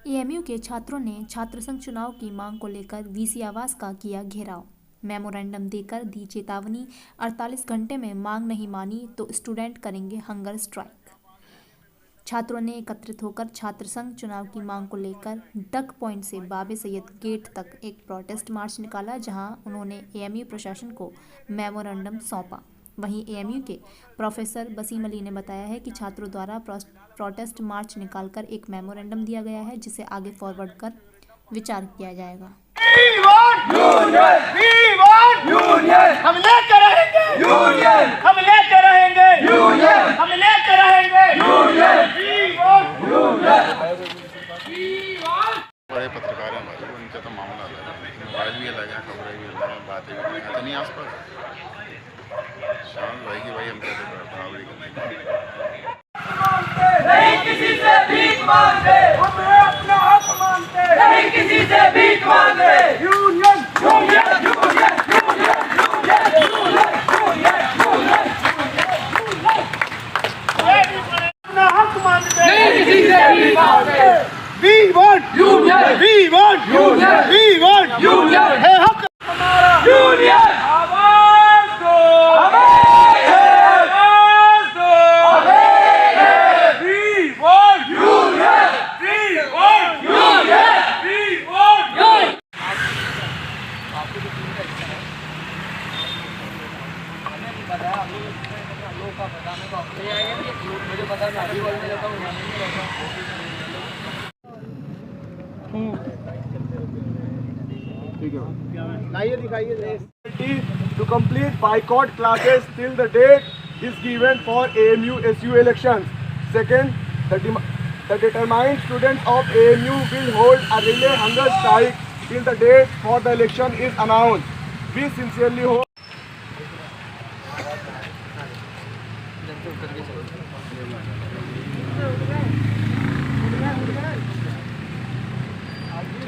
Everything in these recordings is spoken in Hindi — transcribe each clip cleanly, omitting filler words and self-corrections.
एएमयू के छात्रों ने छात्र संघ चुनाव की मांग को लेकर वीसी आवास का किया घेराव। मेमोरेंडम देकर दी चेतावनी, 48 घंटे में मांग नहीं मानी तो स्टूडेंट करेंगे हंगर स्ट्राइक। छात्रों ने एकत्रित होकर छात्र संघ चुनाव की मांग को लेकर डक पॉइंट से बाबे सैयद गेट तक एक प्रोटेस्ट मार्च निकाला, जहां उन्होंने एएमयू प्रशासन को मेमोरेंडम सौंपा। वहीं एएमयू के प्रोफेसर वसीम अली ने बताया है कि छात्रों द्वारा प्रोटेस्ट मार्च निकालकर एक मेमोरेंडम दिया गया है, जिसे आगे फॉरवर्ड कर विचार किया जाएगा। हम लेकर रहेंगे यूनियन, हम लेकर रहेंगे यूनियन, हम लेकर रहेंगे यूनियन, बड़े पत्रकार हैं भाई, उनका तो मामला अलग है, मोबाइल भी अलग है, खबरें भी अलग हैं, बातें भी अलग हैं। नहीं आसपास शाम भाई की भाई हम कहते बराबरी करने नहीं किसी से भीख मांगते, हमें अपना हक मांगते, नहीं किसी से भीख मांगते, union union union union union union अपना हक मांगते, नहीं किसी से भीख मांगते। We want union, we want union, we want union, है हक हमारा यूनियन। आवाज दो, आवाज दो, we want union, we want union, we want union। आपको जो टीम का हिस्सा है, हमें नहीं पता, हम लोग का पता नहीं, तो अपने आएंगे, मुझे पता मैं अभी बोलने लगता हूँ, यहाँ नहीं रहता। To complete boycott classes till the date is given for AMU SU elections. Second, the determined students of AMU will hold a relay hunger strike till the date for the election is announced. We sincerely hope.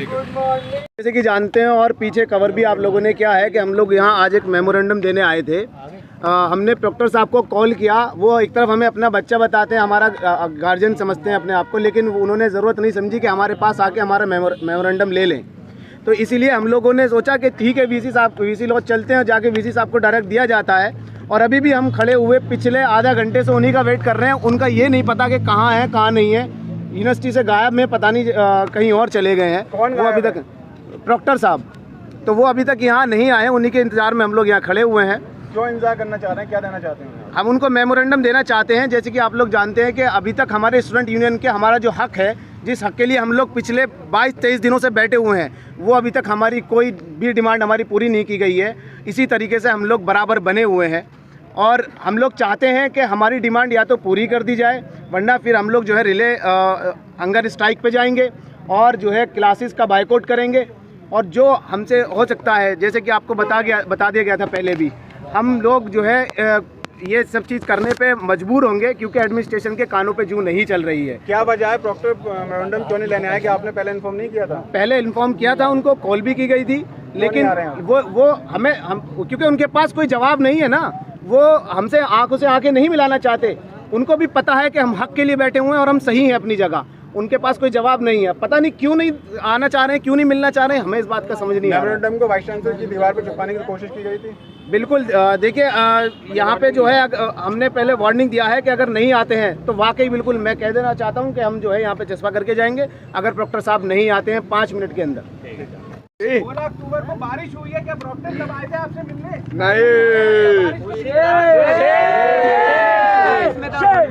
जैसे कि जानते हैं और पीछे कवर भी आप लोगों ने क्या है कि हम लोग यहाँ आज एक मेमोरेंडम देने आए थे। हमने प्रोक्टर साहब को कॉल किया, वो एक तरफ हमें अपना बच्चा बताते हैं, हमारा गार्जियन समझते हैं अपने आप को, लेकिन उन्होंने ज़रूरत नहीं समझी कि हमारे पास आके हमारा मेमोरेंडम ले लें। तो इसीलिए हम लोगों ने सोचा कि ठीक है वीसी लॉज चलते हैं, जाके वीसी साहब को डायरेक्ट दिया जाता है। और अभी भी हम खड़े हुए पिछले आधा घंटे से उन्हीं का वेट कर रहे हैं। उनका ये नहीं पता कि कहाँ है कहाँ नहीं है, यूनिवर्सिटी से गायब में, पता नहीं कहीं और चले गए हैं। कौन वो अभी तक प्रोक्टर साहब, तो वो अभी तक यहाँ नहीं आए, उन्हीं के इंतजार में हम लोग यहाँ खड़े हुए हैं। क्यों इंतजार करना चाह रहे हैं, क्या देना चाहते हैं? हम उनको मेमोरेंडम देना चाहते हैं। जैसे कि आप लोग जानते हैं कि अभी तक हमारे स्टूडेंट यूनियन के हमारा जो हक है, जिस हक के लिए हम लोग पिछले 22-23 दिनों से बैठे हुए हैं, वो अभी तक हमारी कोई भी डिमांड हमारी पूरी नहीं की गई है। इसी तरीके से हम लोग बराबर बने हुए हैं और हम लोग चाहते हैं कि हमारी डिमांड या तो पूरी कर दी जाए, वरना फिर हम लोग जो है रिले हंगर स्ट्राइक पे जाएंगे और जो है क्लासेस का बायकॉट करेंगे। और जो हमसे हो सकता है, जैसे कि आपको बता दिया गया था पहले भी, हम लोग जो है ये सब चीज़ करने पे मजबूर होंगे, क्योंकि एडमिनिस्ट्रेशन के कानों पे जू नहीं चल रही है। क्या वजह है प्रॉक्टर मेमोरेंडम क्यों नहीं लेने आए? कि आपने पहले इन्फॉर्म नहीं किया था? पहले इन्फॉर्म किया था, उनको कॉल भी की गई थी, लेकिन वो हमें क्योंकि उनके पास कोई जवाब नहीं है ना, वो हमसे आंखों से आंखें नहीं मिलाना चाहते। उनको भी पता है कि हम हक के लिए बैठे हुए हैं और हम सही हैं अपनी जगह। उनके पास कोई जवाब नहीं है, पता नहीं क्यों नहीं आना चाह रहे हैं, क्यों नहीं मिलना चाह रहे हैं, हमें इस बात का समझ नहीं आ रहा। मेमोरेंडम को वाइस चांसलर की दीवार पर चिपकाने की कोशिश की गई थी। बिल्कुल, देखिए यहाँ पे जो है हमने पहले वार्निंग दिया है कि अगर नहीं आते हैं तो वाकई बिल्कुल मैं कह देना चाहता हूँ कि हम जो है यहाँ पे चस्पा करके जाएंगे, अगर प्रोक्टर साहब नहीं आते हैं 5 मिनट के अंदर। 16 अक्टूबर को बारिश हुई है, क्या प्रोक्टर सब आए थे आपसे मिलने? नहीं।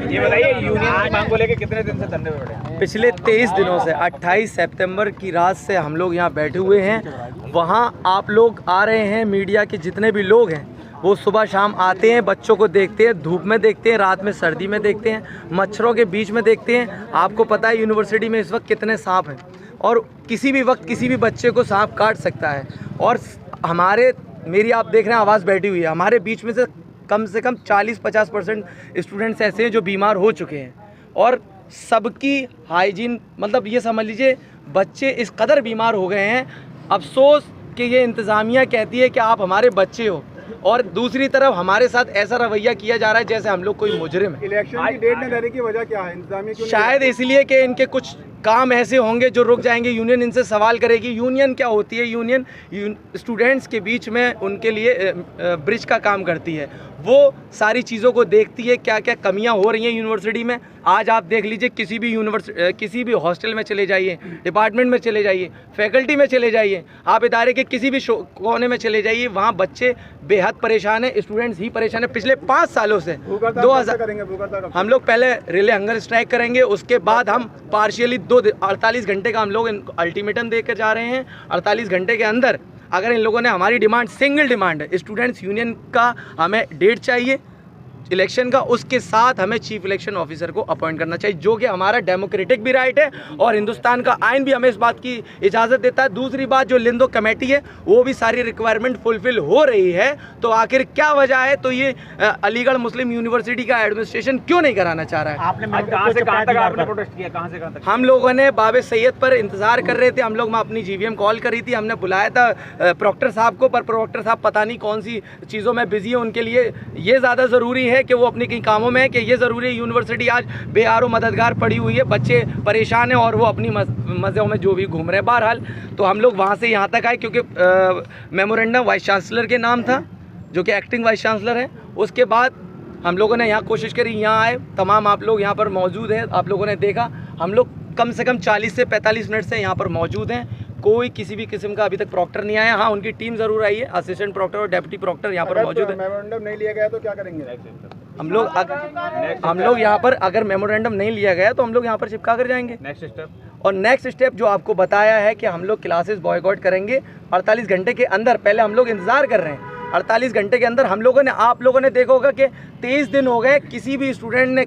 ये बताइए, यूनियन की मांग को लेकर कितने दिन से धरने पे बैठे हैं? पिछले 23 दिनों से, 28 सितंबर की रात से हम लोग यहाँ बैठे हुए हैं। वहाँ आप लोग आ रहे हैं, मीडिया के जितने भी लोग हैं वो सुबह शाम आते हैं, बच्चों को देखते हैं, धूप में देखते हैं, रात में सर्दी में देखते हैं, मच्छरों के बीच में देखते हैं। आपको पता है यूनिवर्सिटी में इस वक्त कितने सांप हैं और किसी भी वक्त किसी भी बच्चे को सांप काट सकता है। और मेरी आप देख रहे हैं आवाज़ बैठी हुई है, हमारे बीच में से कम 40-50% स्टूडेंट्स ऐसे हैं जो बीमार हो चुके हैं। और सबकी हाइजीन, मतलब ये समझ लीजिए बच्चे इस कदर बीमार हो गए हैं। अफसोस कि ये इंतज़ामिया कहती है कि आप हमारे बच्चे हो, और दूसरी तरफ हमारे साथ ऐसा रवैया किया जा रहा है जैसे हम लोग कोई मुजरिम है। इलेक्शन की डेट न देने की वजह क्या है? इंतजामिया क्यों नहीं? शायद इसलिए कि इनके कुछ काम ऐसे होंगे जो रुक जाएंगे। यूनियन इनसे सवाल करेगी। यूनियन क्या होती है? यूनियन स्टूडेंट्स के बीच में उनके लिए ब्रिज का काम करती है। वो सारी चीज़ों को देखती है, क्या क्या कमियां हो रही हैं यूनिवर्सिटी में। आज आप देख लीजिए, किसी भी हॉस्टल में चले जाइए, डिपार्टमेंट में चले जाइए, फैकल्टी में चले जाइए, आप इदारे के किसी भी कोने में चले जाइए, वहाँ बच्चे बेहद परेशान हैं, स्टूडेंट्स ही परेशान हैं। पिछले 5 सालों से 2000 हम लोग पहले रिले हंगर स्ट्राइक करेंगे, उसके बाद हम पार्शियली 48 घंटे का हम लोग अल्टीमेटम देकर जा रहे हैं। 48 घंटे के अंदर अगर इन लोगों ने हमारी डिमांड, सिंगल डिमांड है, स्टूडेंट्स यूनियन का हमें डेट चाहिए इलेक्शन का, उसके साथ हमें चीफ इलेक्शन ऑफिसर को अपॉइंट करना चाहिए, जो कि हमारा डेमोक्रेटिक भी राइट है और हिंदुस्तान का आइन भी हमें इस बात की इजाज़त देता है। दूसरी बात, जो लिंदो कमेटी है वो भी सारी रिक्वायरमेंट फुलफिल हो रही है, तो आखिर क्या वजह है? तो ये अलीगढ़ मुस्लिम यूनिवर्सिटी का एडमिनिस्ट्रेशन क्यों नहीं कराना चाह रहा है? आपने कहाँ से कहाँ तक आपने प्रोटेस्ट किया? कहाँ से कहाँ तक? हम लोगों ने बाबे सैयद पर इंतज़ार कर रहे थे। हम लोग अपनी GVM कॉल करी थी, हमने बुलाया था प्रॉक्टर साहब को, पर प्रॉक्टर साहब पता नहीं कौन सी चीज़ों में बिजी है। उनके लिए ये ज़्यादा ज़रूरी है कि वो अपनी कई कामों में है, कि ये ज़रूरी है। यूनिवर्सिटी आज बेआरो मददगार पड़ी हुई है, बच्चे परेशान हैं और वो अपनी मज़ों में जो भी घूम रहे हैं। बहरहाल तो हम लोग वहाँ से यहाँ तक आए क्योंकि मेमोरेंडम वाइस चांसलर के नाम था, जो कि एक्टिंग वाइस चांसलर हैं। उसके बाद हम लोगों ने यहाँ कोशिश करी, यहाँ आए, तमाम आप लोग यहाँ पर मौजूद हैं। आप लोगों ने देखा हम लोग कम से कम 40 से 45 मिनट से यहाँ पर मौजूद हैं। कोई किसी भी किस्म का अभी तक प्रॉक्टर नहीं आया। हाँ, उनकी टीम ज़रूर आई है, असिस्टेंट प्रॉक्टर और डेप्यूटी प्रॉक्टर यहाँ पर मौजूद है। मेमोरेंडम नहीं लिया गया तो क्या करेंगे? हम लोग यहाँ पर अगर मेमोरेंडम नहीं लिया गया तो हम लोग यहाँ पर चिपका कर जाएंगे। नेक्स्ट स्टेप जो आपको बताया है कि हम लोग क्लासेस बॉयकॉट करेंगे 48 घंटे के अंदर। पहले हम लोग इंतज़ार कर रहे हैं, 48 घंटे के अंदर हम लोगों ने, आप लोगों ने देखा होगा कि 23 दिन हो गए, किसी भी स्टूडेंट ने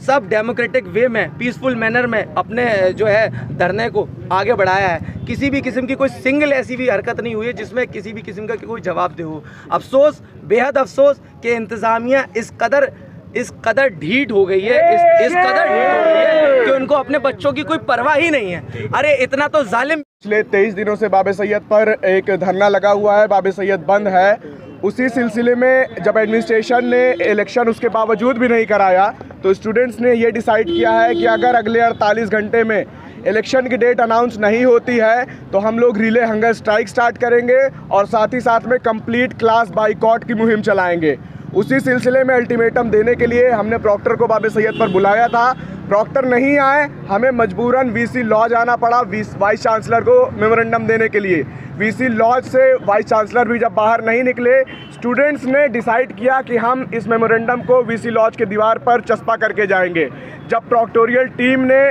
सब डेमोक्रेटिक वे में, पीसफुल मैनर में अपने जो है धरने को आगे बढ़ाया है। किसी भी किस्म की कोई सिंगल ऐसी भी हरकत नहीं हुई है जिसमें किसी भी किस्म का कोई जवाब दे हो। अफसोस, बेहद अफसोस कि इंतज़ामिया इस कदर ढीठ हो गई है, इस कदर ढीठ हो गई है कि उनको अपने बच्चों की कोई परवाह ही नहीं है। अरे इतना तो जालिम। पिछले 23 दिनों से बाबे सैयद पर एक धरना लगा हुआ है, बाबे सैयद बंद है। उसी सिलसिले में जब एडमिनिस्ट्रेशन ने इलेक्शन उसके बावजूद भी नहीं कराया, तो स्टूडेंट्स ने ये डिसाइड किया है कि अगर अगले 48 घंटे में इलेक्शन की डेट अनाउंस नहीं होती है तो हम लोग रिले हंगर स्ट्राइक स्टार्ट करेंगे और साथ ही साथ में कंप्लीट क्लास बाइकॉट की मुहिम चलाएंगे। उसी सिलसिले में अल्टीमेटम देने के लिए हमने प्रॉक्टर को बाबे सैयद पर बुलाया था। प्रॉक्टर नहीं आए, हमें मजबूरन VC लॉज आना पड़ा वाइस चांसलर को मेमोरेंडम देने के लिए। VC लॉज से वाइस चांसलर भी जब बाहर नहीं निकले, स्टूडेंट्स ने डिसाइड किया कि हम इस मेमोरेंडम को VC लॉज के दीवार पर चस्पा करके जाएंगे। जब प्रॉक्टोरियल टीम ने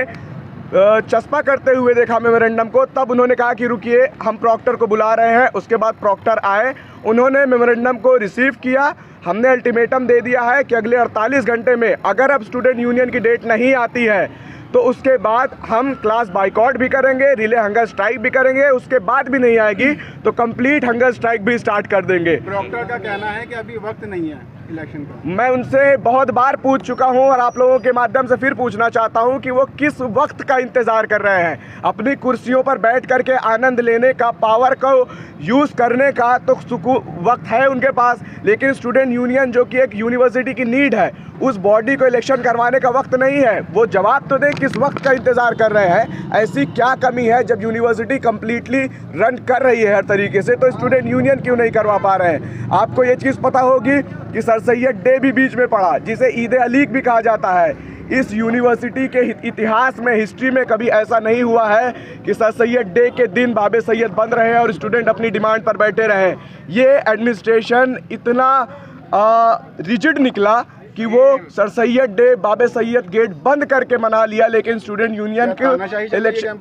चस्पा करते हुए देखा मेमोरेंडम को, तब उन्होंने कहा कि रुकिए, हम प्रॉक्टर को बुला रहे हैं। उसके बाद प्रॉक्टर आए, उन्होंने मेमोरेंडम को रिसीव किया। हमने अल्टीमेटम दे दिया है कि अगले 48 घंटे में अगर अब स्टूडेंट यूनियन की डेट नहीं आती है तो उसके बाद हम क्लास बाइकॉट भी करेंगे, रिले हंगर स्ट्राइक भी करेंगे। उसके बाद भी नहीं आएगी तो कंप्लीट हंगर स्ट्राइक भी स्टार्ट कर देंगे। प्रॉक्टर का कहना है कि अभी वक्त नहीं है इलेक्शन का। मैं उनसे बहुत बार पूछ चुका हूं और आप लोगों के माध्यम से फिर पूछना चाहता हूं कि वो किस वक्त का इंतज़ार कर रहे हैं। अपनी कुर्सियों पर बैठ करके आनंद लेने का, पावर को यूज़ करने का तो वक्त है उनके पास, लेकिन स्टूडेंट यूनियन जो कि एक यूनिवर्सिटी की नीड है, उस बॉडी को इलेक्शन करवाने का वक्त नहीं है। वो जवाब तो दें किस वक्त का इंतज़ार कर रहे हैं। ऐसी क्या कमी है जब यूनिवर्सिटी कम्प्लीटली रन कर रही है हर तरीके से, तो स्टूडेंट यूनियन क्यों नहीं करवा पा रहे हैं? आपको ये चीज़ पता होगी कि सर सैयद डे भी बीच में पड़ा, जिसे ईद अलीग भी कहा जाता है। इस यूनिवर्सिटी के इतिहास में, हिस्ट्री में कभी ऐसा नहीं हुआ है कि सर सैयद डे के दिन बाबे सैयद बंद रहे और स्टूडेंट अपनी डिमांड पर बैठे रहे। ये एडमिनिस्ट्रेशन इतना रिजिड निकला कि वो सर सैयद डे, बाबे सैयद गेट बंद करके मना लिया, लेकिन स्टूडेंट यूनियन के इलेक्शन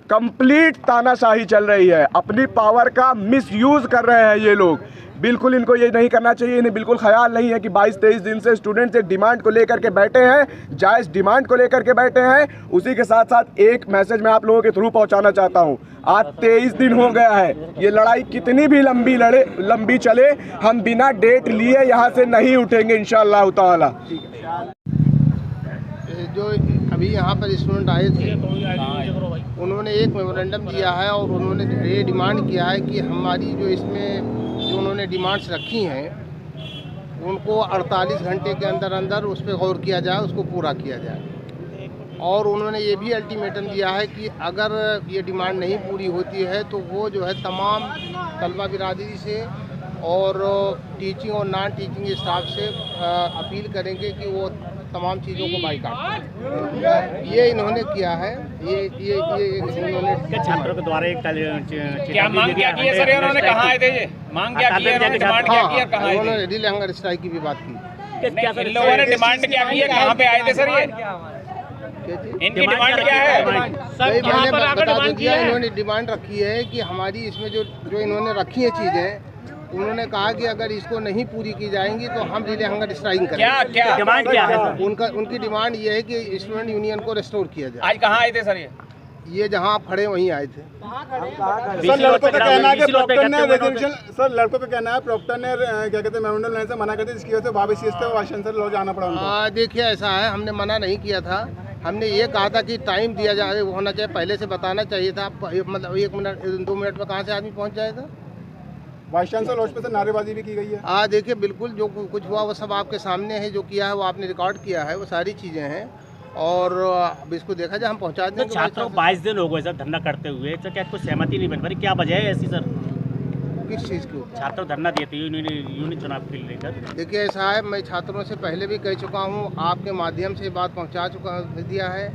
कंप्लीट तानाशाही चल रही है। अपनी पावर का मिसयूज कर रहे हैं ये लोग। बिल्कुल इनको ये नहीं करना चाहिए। इन्हें बिल्कुल ख्याल नहीं है कि 22-23 दिन से स्टूडेंट्स एक डिमांड को लेकर के बैठे हैं, जायज़ डिमांड को लेकर के बैठे हैं। उसी के साथ साथ एक मैसेज मैं आप लोगों के थ्रू पहुंचाना चाहता हूं। आज 23 दिन हो गया है। ये लड़ाई कितनी भी लंबी चले, हम बिना डेट लिए यहाँ से नहीं उठेंगे इंशाअल्लाह ताला। जो अभी यहाँ पर स्टूडेंट आए थे, उन्होंने एक मेमोरेंडम दिया है और उन्होंने ये डिमांड किया है कि हमारी जो इसमें जो उन्होंने डिमांड्स रखी हैं उनको 48 घंटे के अंदर अंदर उस पर गौर किया जाए, उसको पूरा किया जाए। और उन्होंने ये भी अल्टीमेटम दिया है कि अगर ये डिमांड नहीं पूरी होती है तो वो जो है तमाम तलबा बिरादरी से और टीचिंग और नॉन टीचिंग स्टाफ से अपील करेंगे कि वो तमाम चीज़ों को बाइकाट करें। ये इन्होंने किया है। ये इन्होंने छात्रों के द्वारा एक क्या मांग क्या की है सर? उन्होंने कहा आए थे, ये मांग क्या की है, डिमांड क्या की है, कहाँ आए थे? उन्होंने रिले हंगर स्ट्राइक की भी बात की। इन लोगों ने डिमांड क्या की है, कहाँ पे आए थे सर? ये इनकी डिमांड क्या है? मैंने बता दिया, इन्होंने डिमांड रखी है कि हमारी इसमें जो इन्होंने रखी है चीज़ें, उन्होंने कहा कि अगर इसको नहीं पूरी की जाएंगी तो हम रिले हंगर स्ट्राइक करेंगे। क्या डिमांड क्या है? उनकी डिमांड ये है कि स्टूडेंट यूनियन को रिस्टोर किया जाए। आज कहाँ आए थे सर? ये जहाँ आप खड़े वहीं आए थे। सर लड़कों का कहना है कि प्रॉक्टर ने रेजोल्यूशन, सर लड़कों का कहना है प्रॉक्टर ने क्या कहते हैं मेमोरेंडम लेने से मना कर दिया, जिसकी वजह से वापस इस पे वाइस चांसलर लो जाना पड़ा उनको। देखिए ऐसा है, हमने मना नहीं किया था। हमने ये कहा था कि टाइम दिया जाए, होना चाहिए, पहले से बताना चाहिए था। मतलब 1 मिनट 2 मिनट में कहाँ से आदमी पहुँच जाएगा। वाइस चांसलर उस पर से नारेबाजी भी की गई है। देखिए बिल्कुल जो कुछ हुआ वो सब आपके सामने है, जो किया है वो आपने रिकॉर्ड किया है, वो सारी चीज़ें हैं और अब इसको देखा जाए, हम पहुंचा देंगे। तो छात्रों 22 दिन हो गए सर धरना करते हुए, तो क्या कोई सहमति नहीं बन पा रही? क्या वजह है ऐसी सर? किस चीज़ को? छात्र धरना देते हुए यूनियन चुनाव के लेकर। देखिए ऐसा है, मैं छात्रों से पहले भी कह चुका हूँ, आपके माध्यम से बात पहुँचा दिया है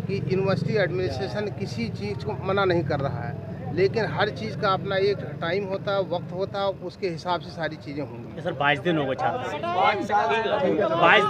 कि यूनिवर्सिटी एडमिनिस्ट्रेशन किसी चीज़ को मना नहीं कर रहा है, लेकिन हर चीज़ का अपना एक टाइम होता है, वक्त होता है, उसके हिसाब से सारी चीज़ें होंगी। सर 22 दिन हो गए छात्र 22